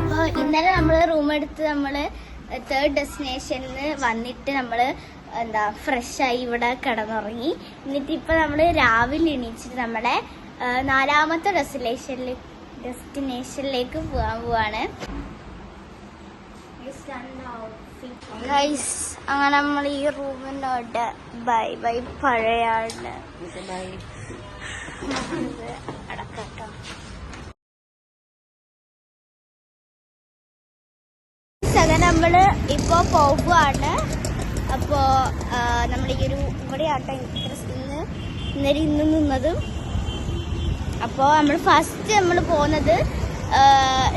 അപ്പോൾ ഇന്നലെ നമ്മൾ റൂം എടുത്ത് നമ്മൾ തേർഡ് ഡെസ്റ്റിനേഷനിൽ വന്നിട്ട് നമ്മൾ എന്താ ഫ്രഷായി ഇവിടെ കിടന്നുറങ്ങി. എന്നിട്ട് ഇപ്പം നമ്മൾ രാവിലെ എണീച്ചിട്ട് നമ്മുടെ നാലാമത്തെ ഡെസ്റ്റിനേഷനിലേക്ക് പോവാണ്. ഗൈസ് അങ്ങനെ നമ്മൾ ഈ റൂമിനോട് ബൈ ബൈ പഴയാണ് അടക്കട്ടോ. അങ്ങനെ നമ്മള് ഇപ്പൊ പോകുവാണ്. അപ്പോ നമ്മൾ ഈ ഒരു ഇവിടെ ആട്ടോ ഇന്ന് നിന്നതും. അപ്പോൾ നമ്മൾ ഫസ്റ്റ് നമ്മൾ പോകുന്നത്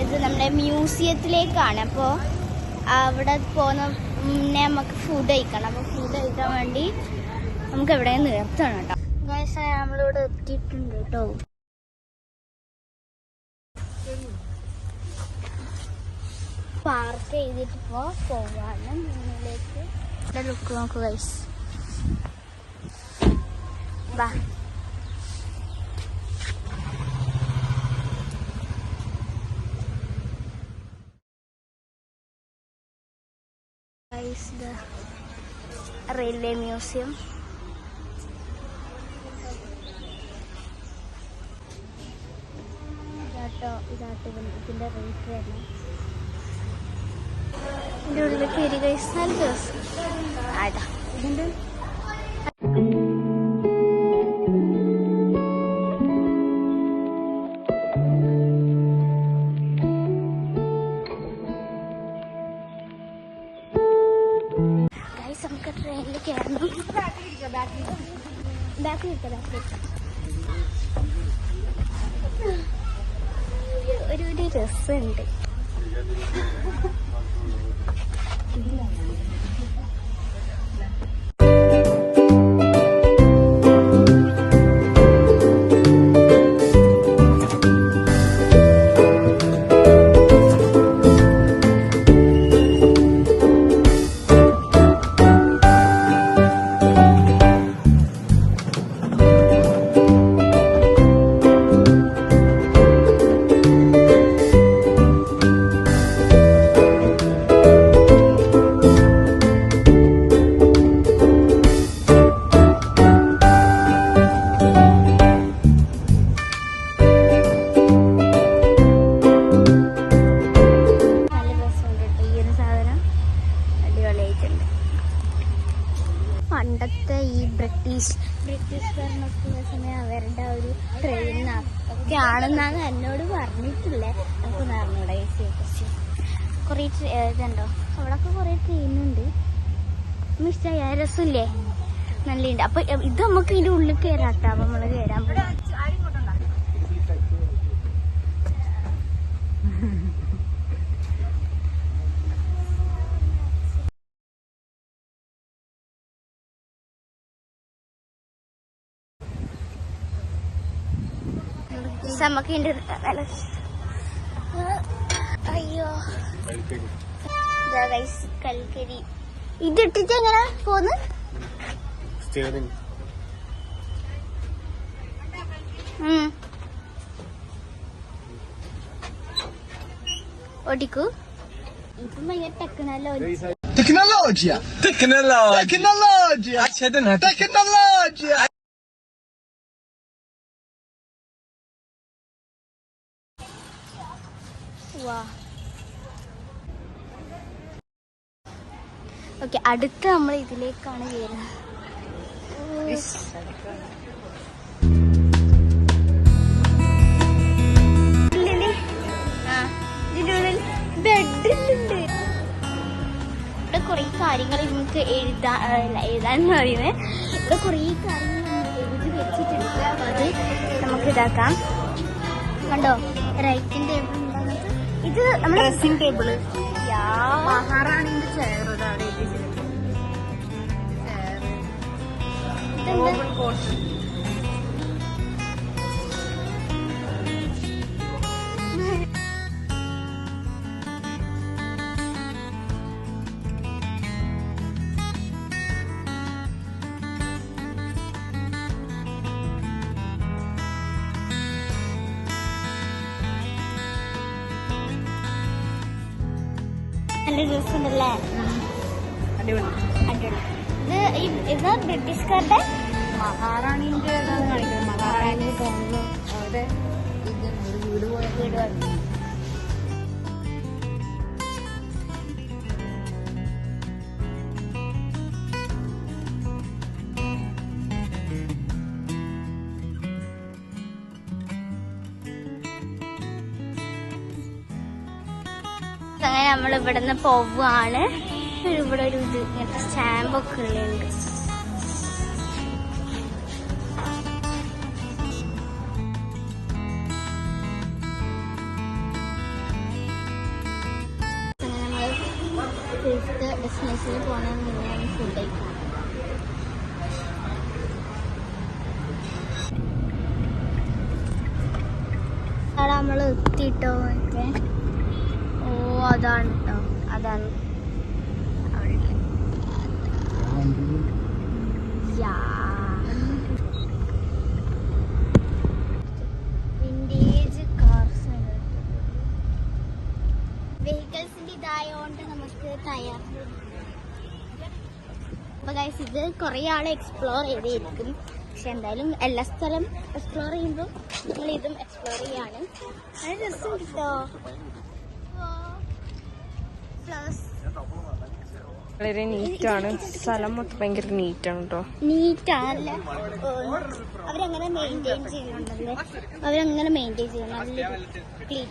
ഇത് നമ്മുടെ മ്യൂസിയത്തിലേക്കാണ്. അപ്പോൾ അവിടെ പോകുന്ന മുന്നേ നമുക്ക് ഫുഡ് കഴിക്കണം. അപ്പോൾ ഫുഡ് കഴിക്കാൻ വേണ്ടി നമുക്ക് എവിടെ നിർത്തണം കേട്ടോ. ഗൈസ് നമ്മളിവിടെ എത്തിയിട്ടുണ്ട് കേട്ടോ. പാർക്ക് ചെയ്തിട്ട് പോവാണ് മുന്നിലേക്ക്. ഇവിടെ ലുക്ക് നോക്കൂ ഗൈസ്. വാ ഗൈസ്, റെയിൽവേ മ്യൂസിയം. ഇതാട്ടോ ഇതിന്റെ റേറ്റ് വരണം. ഇതിന്റെ ഉള്ളിൽ കയറി ഗൈസ്. നല്ല ദിവസം ആടാ ഇതിന്റെ നമുക്ക് ട്രെയിനിൽ കയറണം. ഒരു രസമുണ്ട്. പണ്ടത്തെ ഈ ബ്രിട്ടീഷ് ഭരണത്തിൻ്റെ സമയം അവരുടെ ഒരു ട്രെയിൻ ഒക്കെ ആണെന്നാണ് എന്നോട് പറഞ്ഞിട്ടില്ലേ. നമുക്ക് നടന്നൂടെ കുറച്ച് കുറേ ഇതുണ്ടോ അവിടെയൊക്കെ കുറേ ട്രെയിനുണ്ട്. മിസ്സായ രസമില്ലേ, നല്ലുണ്ട്. അപ്പൊ ഇത് നമുക്ക് ഇതിന്റെ ഉള്ളിൽ കയറാട്ടോ. അപ്പൊ നമ്മള് കയറാൻ പോകും. നമുക്ക് അയ്യോ കൽക്കരി ഇതിട്ടിട്ട് എങ്ങനെ പോന്ന് ഓടിക്കൂ. ഇപ്പം ഭയങ്കര ടെക്നോളജിയാ. ഓക്കെ, അടുത്ത നമ്മൾ ഇതിലേക്കാണ് കയറുന്നത്. ബെഡിലുണ്ട്. ഇവിടെ കുറേ കാര്യങ്ങൾ നമുക്ക് എഴുതാന്ന് പറയുന്നത്. ഇവിടെ കുറേ കാര്യങ്ങൾ എഴുതി വെച്ചിട്ടുണ്ട്. അപ്പൊ അത് നമുക്ക് ഇതാക്കാം. കണ്ടോ, റൈറ്റിംഗ് ടേബിൾ ഉണ്ടാകുന്നത്. ഇത് നമ്മുടെ ഡ്രസ്സിംഗ് ടേബിള്. മഹാറാണിന്റെ ചെയർ നല്ല ഡ്രസ് ഉണ്ടല്ലേ, അടിപൊളി. അടിപൊളി. ഇത് ബ്രിട്ടീഷുകാരുടെ മഹാറാണിന്റെ കാണിക്കുന്നത്. മഹാറാണി തോന്നുന്നു അവിടെ വീട് പോയ വീട് വന്നു. അങ്ങനെ നമ്മൾ ഇവിടുന്ന് പോവാണ്. ഇവിടെ ഒരു ഇത് ഇങ്ങനത്തെ സ്റ്റാമ്പൊക്കെ ഉള്ളുണ്ട്. ഫിഫ്ത്ത് ഡെസ്റ്റിനേഷനിൽ പോകണം. ഫുഡ് കഴിക്കണം. അവിടെ നമ്മൾ എത്തിട്ടോ. ഓ അതാണ് കേട്ടോ, അതാണ് വിന്റേജ് കാർസ്. വെഹിക്കിൾസിന്റെ ഇതായോണ്ട് നമുക്ക് തയ്യാർ. അപ്പൊ ഗൈസ്, ഇത് കുറെ ആള് എക്സ്പ്ലോർ ചെയ്തായിരിക്കും. പക്ഷെ എന്തായാലും എല്ലാ സ്ഥലം എക്സ്പ്ലോർ ചെയ്യുമ്പോൾ നമ്മൾ ഇതും എക്സ്പ്ലോർ ചെയ്യാണ്. നല്ല രസം കിട്ടോ. വളരെ നീറ്റാണ് സ്ഥലം. മൊത്തം ഭയങ്കര നീറ്റാണ് കേട്ടോ. നീറ്റാണല്ല, അവരങ്ങനെ മെയിൻറ്റെയിൻ ചെയ്യുന്നുണ്ടല്ലേ. അവരങ്ങനെ മെയിൻറ്റെയിൻ ചെയ്യണം. നല്ല ക്ലീൻ.